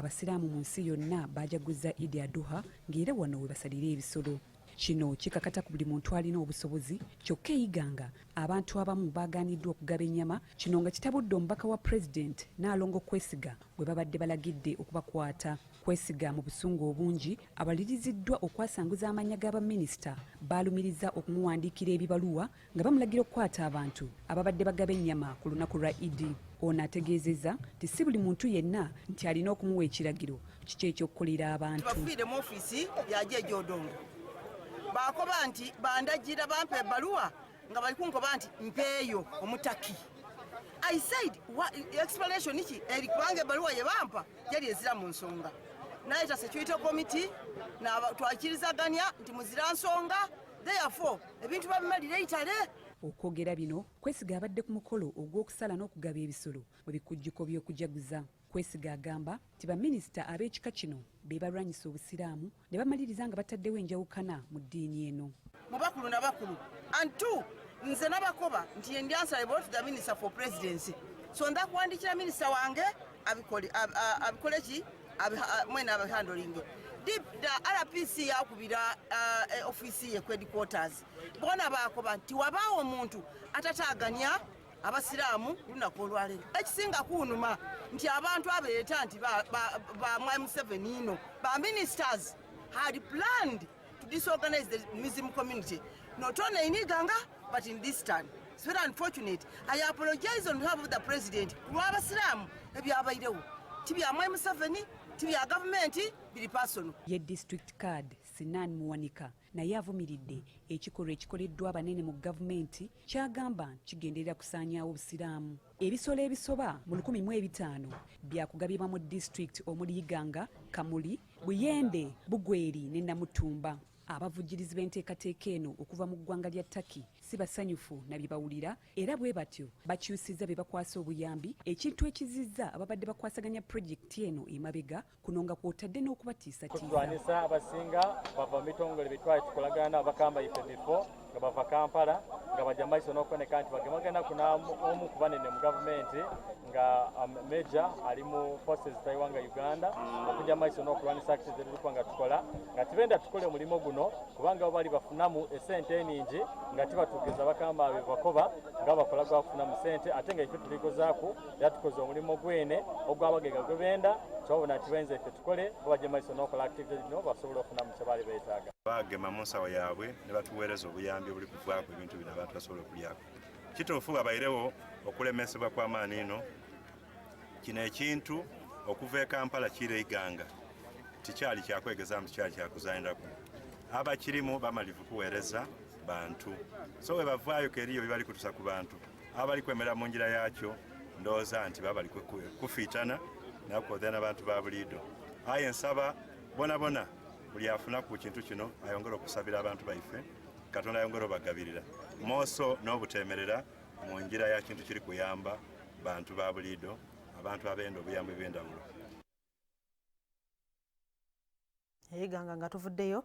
abasiraamu mu nsi yonna bajaguza Idi Aduha ng'era wano we basalira ebisolo. Kino kikakata ku buli muntu alina obusobozi, kyokka eyiganga abantu abamu baagaaniddwa okugaba ennyama, kino nga kitabudde omubaka wa Pulezidenti Nnaalongo Kwesiga bwe babadde balagidde okubakwata. Kwesiga mu busungu obungi abaliriziddwa okwasanguza amanya g'abaminisita baalumiriza okumuwandiikira ebibaluwa nga bamulagira okukwata abantu ababadde bagaba ennyama ku lunaku lwa Idi. Ono ategeezezza nti si buli muntu yenna nti alina okumuwa ekiragiro kiki eky'okukolera abantu. Bafiire mu ofiisi ya Jeje Odongo bakoba nti bandagira bampa ebbaluwa nga bali kunkoba nti mpeeyo omutaki. I said explanation iki eri kubanga ebbaluwa ye bampa yali ezira mu nsonga. Naita security committee na twakirizaganya nti muzira nsonga, therefore ebintu babimalira eitale. Okwogera bino Kwesiga abadde ku mukolo ogw'okusala n'okugaba ebisolo mu bikujjuko by'okujaguza. Kwesiga agamba nti baminisita ab'ekika kino be balwanyisa obusiraamu ne bamaliriza nga bataddewo enjawukana mu ddiini eno. Mu bakulu na bakulu antu nze nabakoba nti ye ndi answerable to the minister for presidency, so ndakuwandikira minisita wange abikole ki mwena abihandolinge. RPC yakubira office ye headquarters bona bakoba nti wabaawo omuntu atataganya abasiraamu lunaku olwaleero. Ekisinga kunuma nti abantu abeeta nti ba Museveni ino ba ministers had planned to disorganize the Muslim community, not only in Iganga but in this time. It's very unfortunate. I apologize on behalf of the president. Abasiraamu ebyabayirewo tibya Museveni tibya government biri personal. Ye district card Sinan Muwanika naye avumiridde ekikolwa ekikoleddwa abanene mu gavumenti kyagamba kigenderera kusaanyaawo obusiraamu. Ebisolo ebisoba mu 1500 byakugabibwa mu district omuli Iganga, Kamuli, Buyende, Bugweri ne Namutumba. Abavujjirizi b'enteekateeka eno okuva mu ggwanga lya Turkey si basanyufu na bye bawulira era bwe batyo bakyusizza be bakwasa obuyambi, ekintu ekizizza ababadde bakwasaganya pulojekiti eno emabega kuno nga kwotadde n'okubatiisatiisa. Kutulwanyisa abasinga bava mu bitongole bitwali tukolagana bakamba ife bifo nga bava Kampala nga bajja maiso n'okuboneka nti bagemagana omu ku banene mu gavumenti nga Major ali mu forces Taiwanga Uganda okujja maiso n'okulwanyisa activities ezirikuba nga tukola nga tibenda tukole omulimu guno kubanga bo bali bafunamu esente eningi nga tibatuukiriza bakamba abe bakoba nga bakola gwa kufunamu sente ate nga ife tulikozaaku era tukoze omulimu gwene ogwabagega gwe benda kyobona kibenze ife tukole bo bajja maiso n'okola activities zino basobola okufunamu kye bali beetaaga. Bagema mu nsawo yaabwe ne batuweereza obuyambi obuli kuvaako ebintu bino abantu basobola okulyako. Kituufu babayirewo okulemesebwa kw'amaani ino. Kino ekintu okuva e Kampala kire Iganga tikyali kyakwegezaamu tikyali kyakuzanyirako. Abakirimu bamalivu kuweereza bantu, so we bavaayo keriyo bibali kutusa ku bantu abali kwemera mu ngira yakyo ndowooza nti babali kufiitana nakukoze n'abantu ba buliido. Aye nsaba bona buli afuna ku kintu kino ayongera okusabira abantu baife Katonda ayongera obagabirira mooso n'obutemerera mu ngira ya kintu kiri kuyamba bantu ba buliido, abantu abenda obuyambi bw'endawulo. Iganga nga tuvuddeyo